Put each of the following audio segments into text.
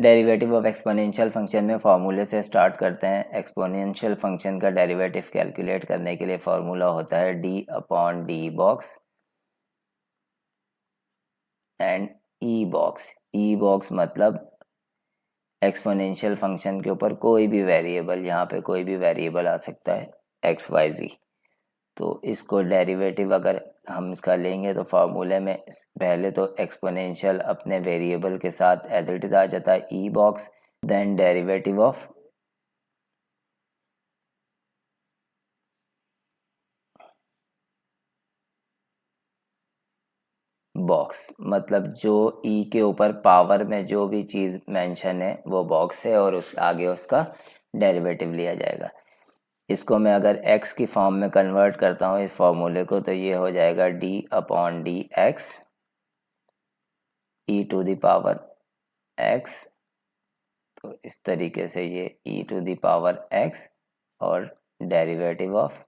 Derivative of exponential function में फार्मूले से स्टार्ट करते हैं। एक्सपोनेंशियल फंक्शन का डेरिवेटिव कैलकुलेट करने के लिए फार्मूला होता है D upon D box and E box. E box मतलब एक्सपोनेंशियल फंक्शन के ऊपर कोई भी वेरिएबल, यहाँ पे कोई भी वेरिएबल आ सकता है एक्स वाई जी। तो इसको डेरिवेटिव अगर हम इसका लेंगे तो फार्मूले में पहले तो एक्सपोनेंशियल अपने वेरिएबल के साथ एज इट इज आ जाता है e box, then derivative of box, मतलब जो ई के ऊपर पावर में जो भी चीज़ मेंशन है वो बॉक्स है और उस आगे उसका डेरिवेटिव लिया जाएगा। इसको मैं अगर x की फॉर्म में कन्वर्ट करता हूँ इस फॉर्मूले को, तो ये हो जाएगा d upon D X E to the power x। तो इस तरीके से ये e to the power x और derivative of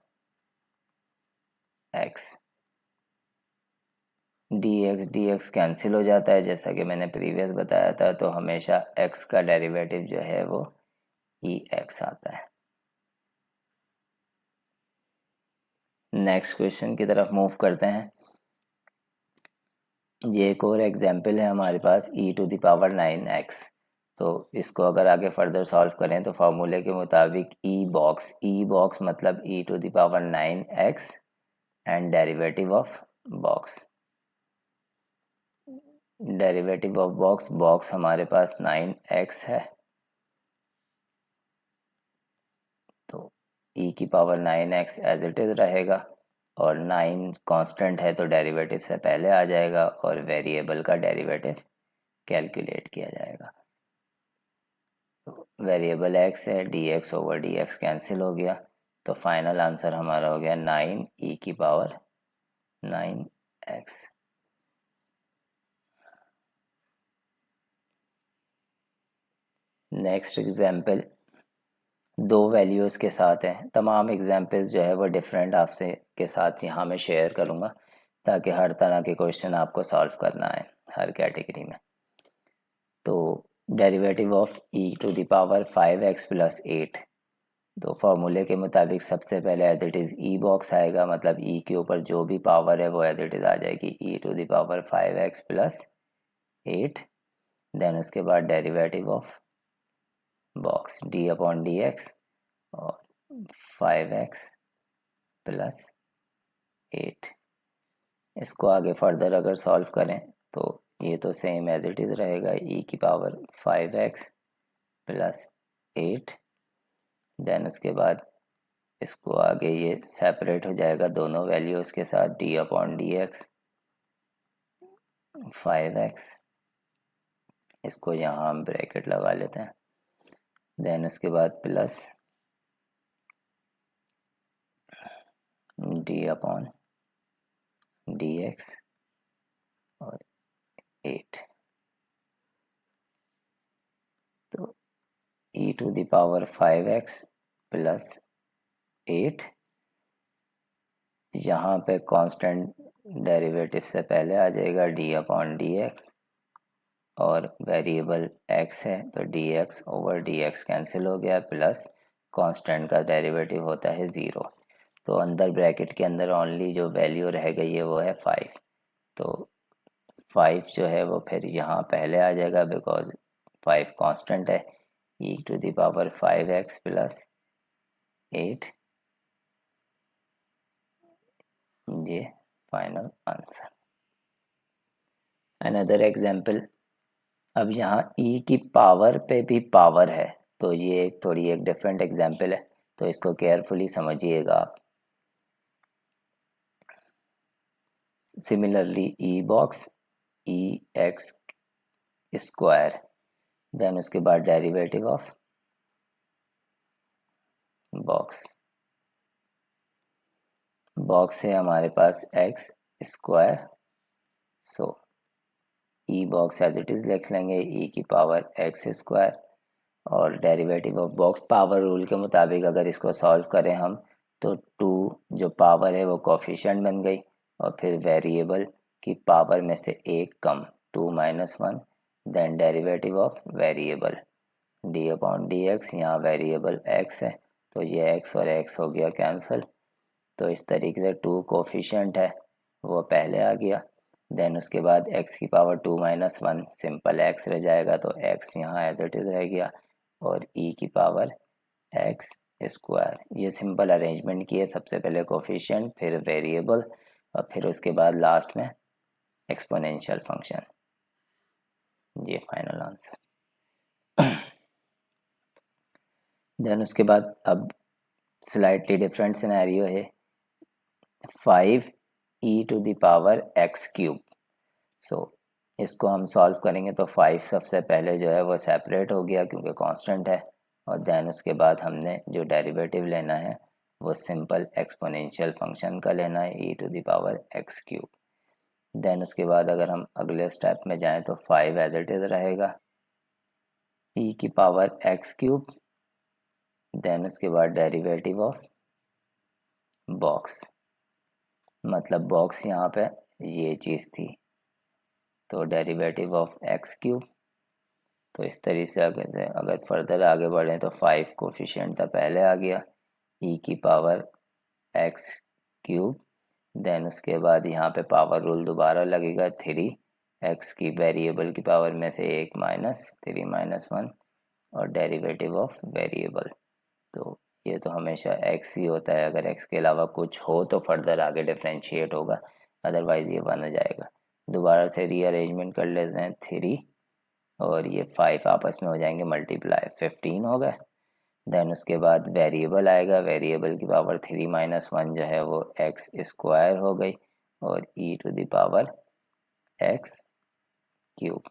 x, D X cancel हो जाता है जैसा कि मैंने प्रीवियस बताया था। तो हमेशा x का डेरिवेटिव जो है वो ई एक्स आता है। नेक्स्ट क्वेश्चन की तरफ मूव करते हैं। ये एक और एग्जाम्पल है हमारे पास e to the power 9x। तो इसको अगर आगे फर्दर सॉल्व करें तो फार्मूले के मुताबिक ई बॉक्स मतलब e to the power 9x and derivative of box. Derivative of box हमारे पास 9x है, तो e की power 9x as it is रहेगा और 9 कांस्टेंट है तो डेरिवेटिव से पहले आ जाएगा और वेरिएबल का डेरिवेटिव कैलकुलेट किया जाएगा। तो वेरिएबल x है, dx ओवर dx कैंसिल हो गया, तो फाइनल आंसर हमारा हो गया 9 e की पावर 9x। नेक्स्ट एग्जाम्पल दो वैल्यूज़ के साथ हैं। तमाम एग्जाम्पल्स जो है वो डिफरेंट आपसे के साथ यहाँ मैं शेयर करूँगा ताकि हर तरह के क्वेश्चन आपको सॉल्व करना है हर कैटेगरी में। तो derivative of e to the power 5x plus 8। तो फार्मूले के मुताबिक सबसे पहले as it is E box आएगा, मतलब e के ऊपर जो भी पावर है वो एज इट इज़ आ जाएगी e to the power 5x plus 8। Then उसके बाद derivative of box d upon D X और 5x प्लस 8। इसको आगे फर्दर अगर सॉल्व करें तो ये तो सेम एज इट इज़ रहेगा e की पावर 5x प्लस 8। देन उसके बाद इसको आगे ये सेपरेट हो जाएगा दोनों वैल्यूज़ के साथ d upon D x 5x, इसको यहाँ हम ब्रैकेट लगा लेते हैं। देन उसके बाद plus d upon D X और 8। तो e to the power 5x plus 8, यहाँ पे कांस्टेंट डेरिवेटिव से पहले आ जाएगा d अपॉन डी एक्स और वेरिएबल x है तो dx ओवर dx कैंसिल हो गया, प्लस कांस्टेंट का डेरिवेटिव होता है 0। तो अंदर ब्रैकेट के अंदर ओनली जो वैल्यू रह गई है वो है 5। तो 5 जो है वो फिर यहाँ पहले आ जाएगा बिकॉज 5 कांस्टेंट है, e to the power 5x plus 8, ये फाइनल आंसर। अनदर एग्जाम्पल, अब यहाँ e की पावर पे भी पावर है, तो ये थोड़ी एक डिफरेंट एग्जाम्पल है, तो इसको केयरफुली समझिएगा आप। Similarly e box e x square, then उसके बाद डेरिवेटिव ऑफ बॉक्स है हमारे पास x square, so e box as it is लिख लेंगे e की पावर एक्स स्क्वायर और derivative of box power rule के मुताबिक अगर इसको सॉल्व करें हम तो 2 जो पावर है वो कोफिशिएंट बन गई और फिर वेरिएबल की पावर में से एक कम 2 - 1 then derivative of variable D upon D X, यहाँ वेरिएबल एक्स है तो ये एक्स और एक्स हो गया कैंसिल, तो इस तरीके से टू कोफिशिएंट है वो पहले आ गया। देन उसके बाद x की पावर 2 माइनस 1 सिंपल x रह जाएगा तो x यहाँ एज इट इज़ रह गया, और e की पावर x स्क्वायर। ये सिंपल अरेंजमेंट किए, सबसे पहले कोफिशिएंट फिर वेरिएबल और फिर उसके बाद लास्ट में एक्सपोनेंशियल फंक्शन। ये फाइनल आंसर। देन उसके बाद अब स्लाइटली डिफरेंट सिनेरियो है 5e to the power x cube. So इसको हम सॉल्व करेंगे तो 5 सबसे पहले जो है वो सेपरेट हो गया क्योंकि कांस्टेंट है, और देन उसके बाद हमने जो डेरिवेटिव लेना है वो सिंपल एक्सपोनेंशियल फंक्शन का लेना है e to the power x cube. Then उसके बाद अगर हम अगले स्टेप में जाएं तो 5 एज इट इज़ रहेगा e की पावर x क्यूब, देन उसके बाद डेरिवेटिव ऑफ बॉक्स, मतलब बॉक्स यहाँ पे ये चीज़ थी तो डेरिवेटिव ऑफ एक्स क्यूब। तो इस तरीके से अगर फर्दर आगे बढ़ें तो 5 कोफिशिएंट था पहले आ गया e की पावर एक्स क्यूब, देन उसके बाद यहाँ पे पावर रूल दोबारा लगेगा 3 एक्स की वेरिएबल की पावर में से 1 माइनस 3 माइनस 1 और डेरिवेटिव ऑफ वेरिएबल। तो ये तो हमेशा x ही होता है, अगर x के अलावा कुछ हो तो फर्दर आगे डिफ्रेंशिएट होगा, अदरवाइज़ ये 1 हो जाएगा। दोबारा से रीअरेंजमेंट कर लेते हैं 3 और ये 5 आपस में हो जाएंगे मल्टीप्लाई, 15 हो गए। देन उसके बाद वेरिएबल आएगा, वेरिएबल की पावर 3 माइनस 1 जो है वो एक्स स्क्वायर हो गई और e to the power X cube.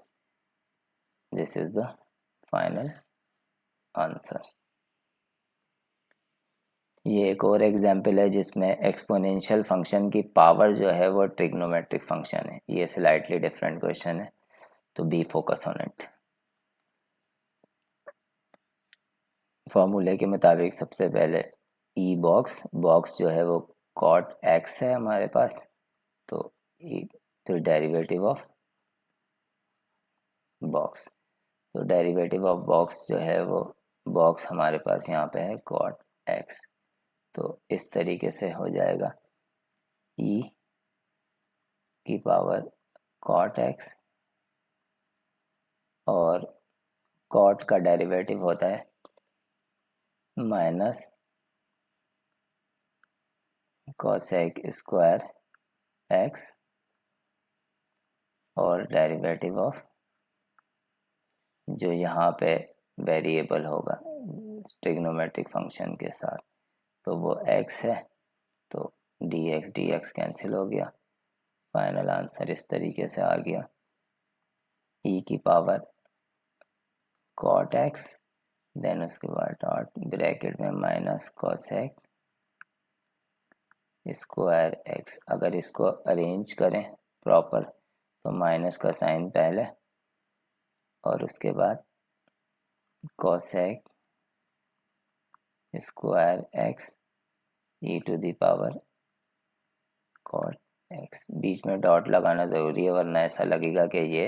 This is the final answer. ये एक और एग्जाम्पल है जिसमें एक्सपोनेंशियल फंक्शन की पावर जो है वो ट्रिग्नोमेट्रिक फंक्शन है। ये स्लाइटली डिफरेंट क्वेश्चन है तो बी फोकस ऑन इट। फॉर्मूले के मुताबिक सबसे पहले ई बॉक्स, बॉक्स जो है वो कॉट एक्स है हमारे पास, तो ई फिर डेरिवेटिव ऑफ बॉक्स, तो डेरिवेटिव ऑफ बॉक्स जो है वो बॉक्स हमारे पास यहाँ पे है कॉट एक्स, तो इस तरीके से हो जाएगा ई की पावर कॉट एक्स और कॉट का डेरिवेटिव होता है माइनस कोसेक स्क्वायर एक्स और डेरिवेटिव ऑफ जो यहाँ पे वेरिएबल होगा ट्रिग्नोमेट्रिक फंक्शन के साथ तो वो x है, तो dx कैंसिल हो गया। फाइनल आंसर इस तरीके से आ गया e की पावर कॉट x, देन उसके बाद डॉट ब्रैकेट में माइनस कोसेक स्क्वायर x। अगर इसको अरेंज करें प्रॉपर तो माइनस का साइन पहले और उसके बाद cosec square x e to the power cot x। बीच में डॉट लगाना ज़रूरी है वरना ऐसा लगेगा कि ये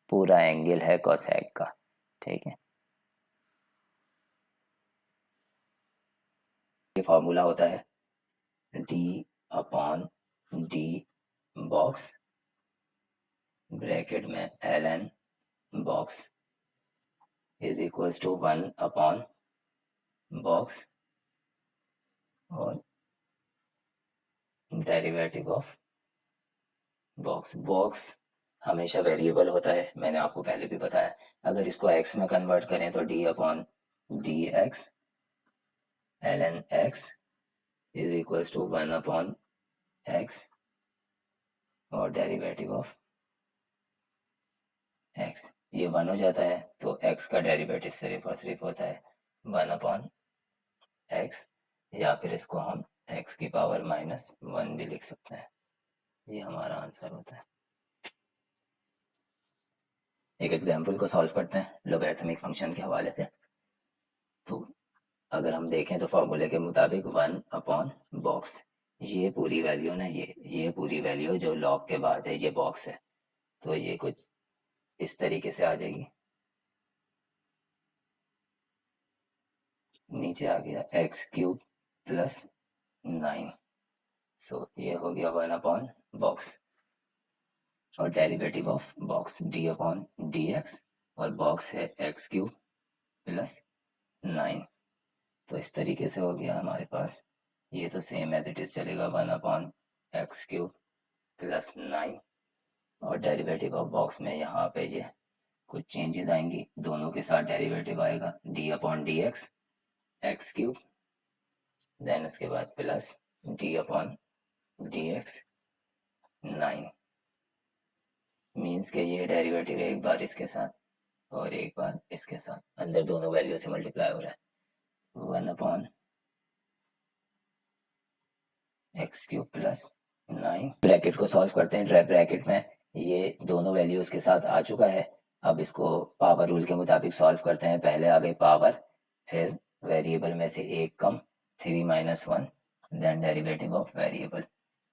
पूरा एंगल है कोसेक का, ठीक है। ये फार्मूला होता है d upon d box bracket में ln box is equals to 1 upon box और डेरिवेटिव ऑफ बॉक्स। बॉक्स हमेशा वेरिएबल होता है, मैंने आपको पहले भी बताया। अगर इसको x में कन्वर्ट करें तो d upon D X ln x is equals to 1 upon x और डेरिवेटिव ऑफ x। ये 1 हो जाता है तो x का डेरिवेटिव सिर्फ और सिर्फ होता है 1 अपॉन x, या फिर इसको हम x की पावर माइनस 1 भी लिख सकते हैं। ये हमारा आंसर होता है। एक एग्जाम्पल को सॉल्व करते हैं लोगैरिथमिक फंक्शन के हवाले से। तो अगर हम देखें तो फॉर्मूले के मुताबिक 1 अपॉन बॉक्स, ये पूरी वैल्यू ना, ये पूरी वैल्यू जो लॉग के बाद है ये बॉक्स है, तो ये कुछ इस तरीके से आ जाएगी, नीचे आ गया एक्स क्यूब प्लस 9। सो ये हो गया 1 अपॉन बॉक्स, और derivative of box D upon D X, और बॉक्स है एक्स क्यूब प्लस 9। तो इस तरीके से हो गया हमारे पास। ये तो सेम एज इट इज चलेगा, 1/x³ प्लस 9, और डेरिवेटिव ऑफ बॉक्स में यहाँ पे ये कुछ चेंजेस आएंगी, दोनों के साथ डेरिवेटिव आएगा d/dx x³, देन उसके बाद प्लस d/dx 9, मीन्स के ये डेरिवेटिव एक बार इसके साथ और एक बार इसके साथ, अंदर दोनों वैल्यू से मल्टीप्लाई हो रहा है। 1/x³ प्लस 9, ब्रैकेट को सॉल्व करते हैं। ब्रैकेट में ये दोनों वैल्यूज के साथ आ चुका है, अब इसको पावर रूल के मुताबिक सॉल्व करते हैं। पहले आ गई पावर, फिर वेरिएबल में से एक कम, 3 - 1, देन डेरिवेटिव ऑफ वेरिएबल।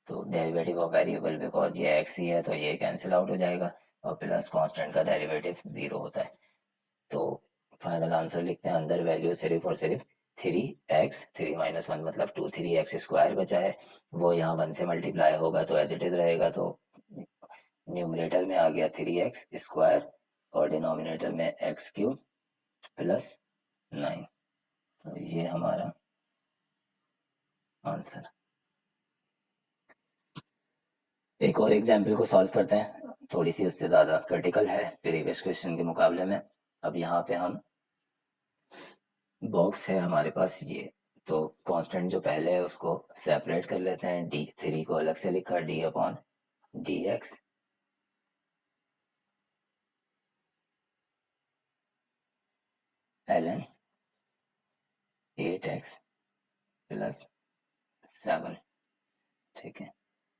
तो डेरिवेटिव ऑफ वेरिएबल बिकॉज ये x ही है तो ये कैंसिल आउट हो जाएगा, और प्लस कांस्टेंट का डेरिवेटिव 0 होता है। तो फाइनल आंसर लिखते हैं, अंदर वैल्यू सिर्फ और सिर्फ 3x, 3 - 1 मतलब 2, 3x² बचा है, वो यहाँ 1 से मल्टीप्लाई होगा तो एज इट इज रहेगा। तो न्यूमरेटर में आ गया 3x² और डिनोमिनेटर में x³ प्लस 9। तो ये हमारा आंसर। एक और एग्जाम्पल को सॉल्व करते हैं, थोड़ी सी उससे ज़्यादा क्रिटिकल है प्रीवियस क्वेश्चन के मुकाबले में। अब यहाँ पे हम बॉक्स है हमारे पास ये, तो कांस्टेंट जो पहले है उसको सेपरेट कर लेते हैं। d3 को अलग से लिखा d/dx, ln 8x प्लस 7, ठीक है।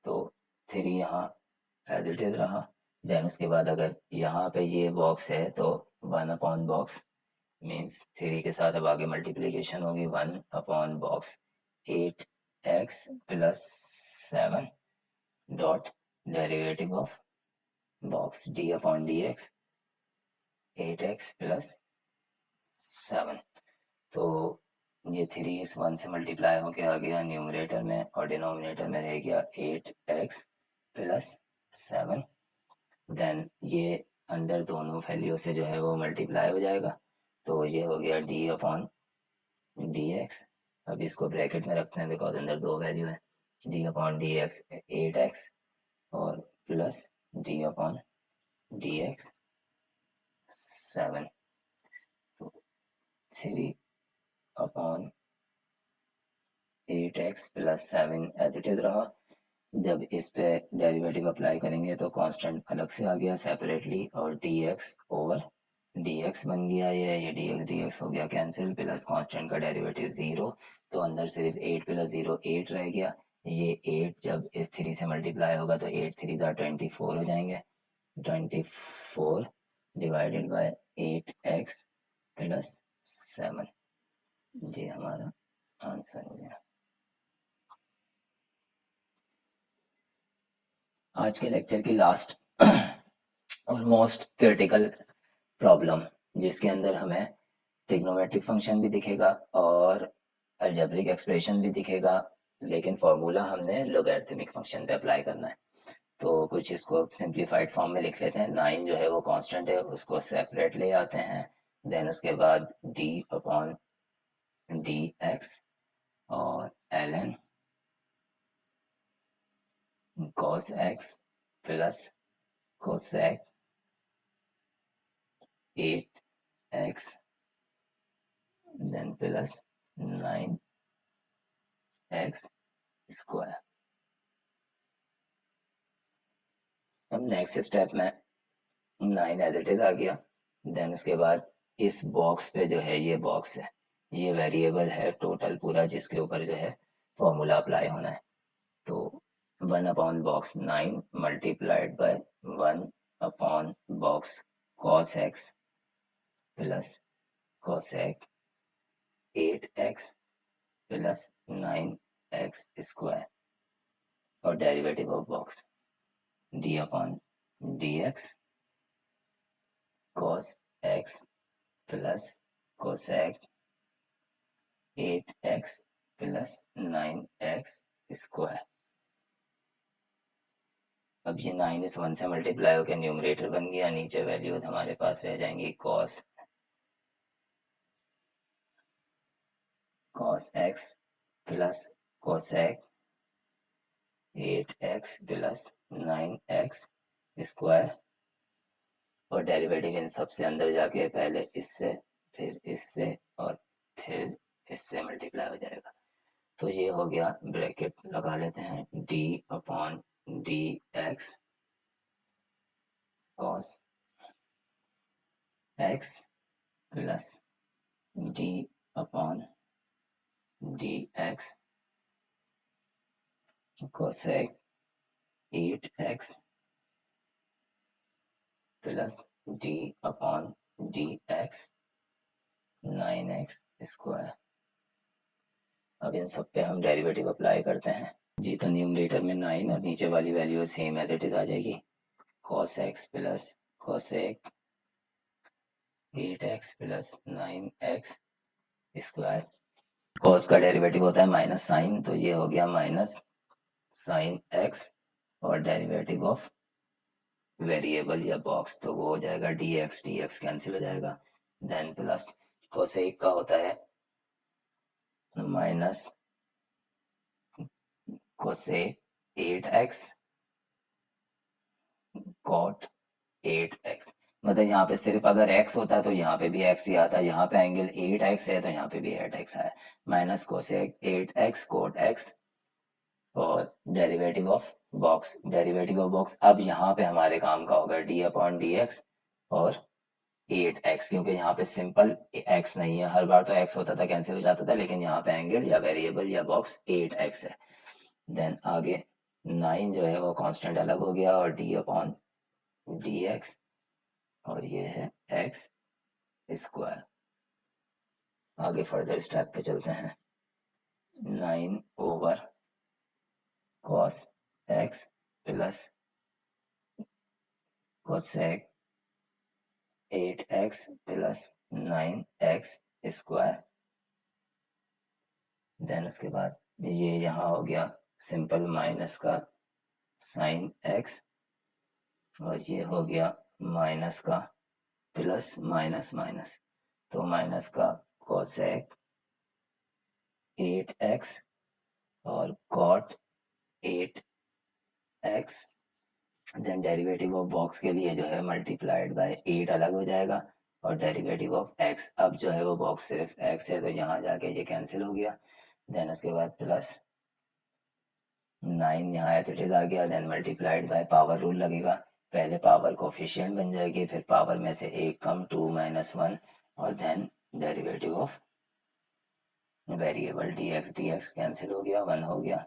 तो 3 यहाँ एज इट इज रहा, देन उसके बाद अगर यहाँ पे ये बॉक्स है तो 1/बॉक्स मीन्स 3 के साथ अब आगे मल्टीप्लीकेशन होगी, 1/बॉक्स 8x plus 7 dot derivative of box d/dx 8x plus 7। तो ये 3 इस 1 से मल्टीप्लाई होके आ गया न्यूमरेटर में, और डिनोमिनेटर में रह गया 8x प्लस 7। देन ये अंदर दोनों वैल्यू से जो है वो मल्टीप्लाई हो जाएगा, तो ये हो गया d/dx। अब इसको ब्रैकेट में रखते हैं बिकॉज अंदर दो वैल्यू है, d/dx 8x और plus d/dx 7। 3/8x plus 7 as it is रहा। जब इस पे डेरिवेटिव अप्लाई करेंगे तो कांस्टेंट अलग से आ गया सेपरेटली, और dx ओवर dx बन गया, ये dx हो गया कैंसिल, प्लस कांस्टेंट का डेरिवेटिव 0, तो अंदर सिर्फ 8 प्लस 0 8 रह गया। ये 8 जब इस 3 से मल्टीप्लाई होगा तो 8 3 24 हो जाएंगे, 24 डिवाइडेड बाय 8x प्लस 7, ये हमारा आंसर हो गया। आज के लेक्चर की लास्ट और मोस्ट क्रिटिकल प्रॉब्लम, जिसके अंदर हमें ट्रिग्नोमेट्रिक फंक्शन भी दिखेगा और अलजेब्रिक एक्सप्रेशन भी दिखेगा, लेकिन फॉर्मूला हमने लोगैरिथमिक फंक्शन पे अप्लाई करना है। तो कुछ इसको सिंप्लीफाइड फॉर्म में लिख लेते हैं। 9 जो है वो कांस्टेंट है, उसको सेपरेट ले आते हैं, देन उसके बाद d/dx और ln cos x plus cosec 8x then plus 9x²। अब नेक्स्ट स्टेप में 9 एज इट इज आ गया, देन उसके बाद इस बॉक्स पे जो है ये बॉक्स है, ये वेरिएबल है टोटल पूरा जिसके ऊपर जो है फॉर्मूला अप्लाई होना है। तो 1/बॉक्स 9 मल्टीप्लाइड बाय 1/बॉक्स cos x plus cosec 8x plus 9x² और derivative of box d/dx cos x plus cosec 8x plus 9x square. अब ये 9 इस 1 से मल्टीप्लाई होकर न्यूमरेटर बन गया, नीचे वैल्यूज हमारे पास रह जाएंगी cos x plus cosec 8x plus 9x square, और डेरिवेटिव इन सबसे अंदर जाके पहले इससे फिर इससे और फिर इससे मल्टीप्लाई हो जाएगा। तो ये हो गया, ब्रैकेट लगा लेते हैं, d upon D x cos x plus d upon D x cosec 8x plus d upon D x 9x square. अब इन सब पे हम डेरिवेटिव अप्लाई करते हैं जी। तो न्यूमरेटर में 9 और नीचे वाली value same as it is आ जाएगी, cos x plus cosec 8x plus 9x square. cos का डेरिवेटिव होता है माइनस साइन, तो ये हो गया माइनस साइन x, और डेरिवेटिव ऑफ वेरिएबल या बॉक्स तो वो हो जाएगा dx कैंसिल हो जाएगा, देन प्लस कोसेक का होता है minus cosec 8x cot 8x। मतलब यहाँ पे सिर्फ अगर x होता तो यहाँ पे भी x ही आता, यहाँ पे एंगल 8x है तो यहाँ पे भी 8x है, minus cosec 8x cot x, और डेरिवेटिव ऑफ बॉक्स अब यहाँ पे हमारे काम का होगा d अपॉन डी एक्स और 8x, क्योंकि यहाँ पे सिंपल x नहीं है, हर बार तो x होता था कैंसिल हो जाता था, लेकिन यहाँ पे एंगल या वेरिएबल या बॉक्स 8x है। देन आगे 9 जो है वो कांस्टेंट अलग हो गया, और d अपॉन डी एक्स, और ये है x स्क्वायर। आगे फर्दर स्टेप पे चलते हैं, 9 over cos x plus cosec 8x plus 9x square. Then उसके बाद ये यहाँ हो गया सिंपल माइनस का साइन x, और ये हो गया माइनस का प्लस माइनस माइनस, तो माइनस का कोसेक 8x और cot 8x। Then derivative of box के लिए जो है मल्टीप्लाइड बाय 8 अलग हो जाएगा, और डेरिवेटिव ऑफ x अब जो है वो बॉक्स सिर्फ x है तो यहाँ जाके ये कैंसिल हो गया। देन उसके बाद प्लस 9 यहाँ एज आ गया, then multiplied by power rule लगेगा, पहले पावर कोफिशिएंट बन जाएगी, फिर पावर में से एक कम 2 माइनस 1, और then derivative of variable dx cancel हो गया, 1 हो गया।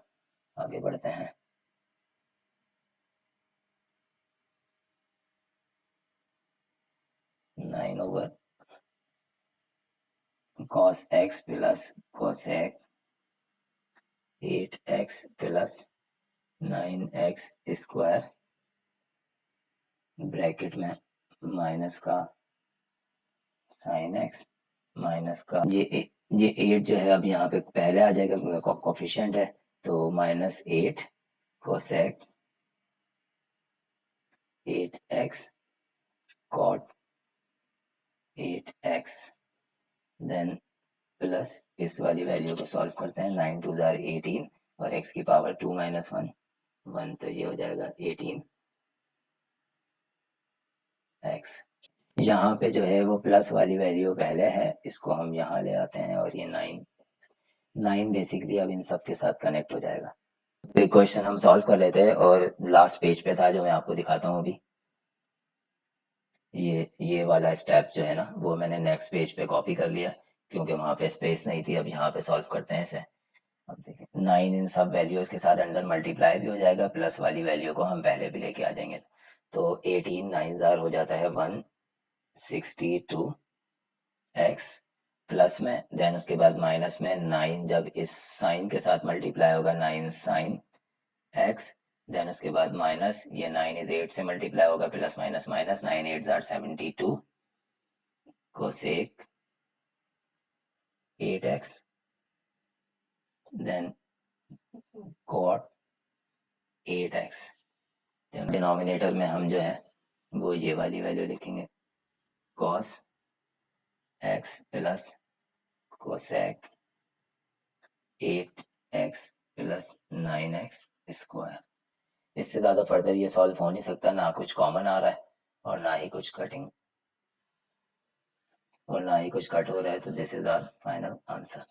आगे बढ़ते हैं, nine over cos x plus cosec 8x plus 9x square, bracket में माइनस का साइन x माइनस का ये 8 जो है अब यहाँ पे पहले आ जाएगा, कोफिशिएंट है, तो minus 8 cosec 8x cot 8x, then plus इस वाली वैल्यू को सॉल्व करते हैं, 9 2 जार 18 और x की पावर 2 माइनस 1, तो ये हो जाएगा 18x। यहाँ पे जो है वो प्लस वाली वैल्यू पहले है, इसको हम यहाँ ले आते हैं, और ये 9 बेसिकली अब इन सब के साथ कनेक्ट हो जाएगा। तो क्वेश्चन हम सॉल्व कर लेते हैं, और लास्ट पेज पे था जो मैं आपको दिखाता हूँ अभी, ये वाला स्टेप जो है ना वो मैंने नेक्स्ट पेज पे कॉपी कर लिया, क्योंकि वहाँ पे स्पेस नहीं थी। अब यहाँ पे सॉल्व करते हैं इसे। अब देखिए 9 इन सब वैल्यूज के साथ अंदर मल्टीप्लाई भी हो जाएगा, प्लस वाली वैल्यू को हम पहले भी लेके आ जाएंगे, तो 18 9 जार हो जाता है 162x प्लस में, देन उसके बाद माइनस में 9 जब इस साइन के साथ मल्टीप्लाई होगा 9 साइन x, देन उसके बाद माइनस ये 9 इज 8 से मल्टीप्लाई होगा, प्लस माइनस माइनस 9 8 जार 72 cosec 8x, then cot 8x। Denominator में हम जो है वो ये वाली वैल्यू लिखेंगे, cos x plus cosec 8x plus 9x square. इससे ज़्यादा फर्दर ये सॉल्व हो नहीं सकता, ना कुछ कॉमन आ रहा है और ना ही कुछ कटिंग और ना ही कुछ कट हो रहा है, तो this is our final answer.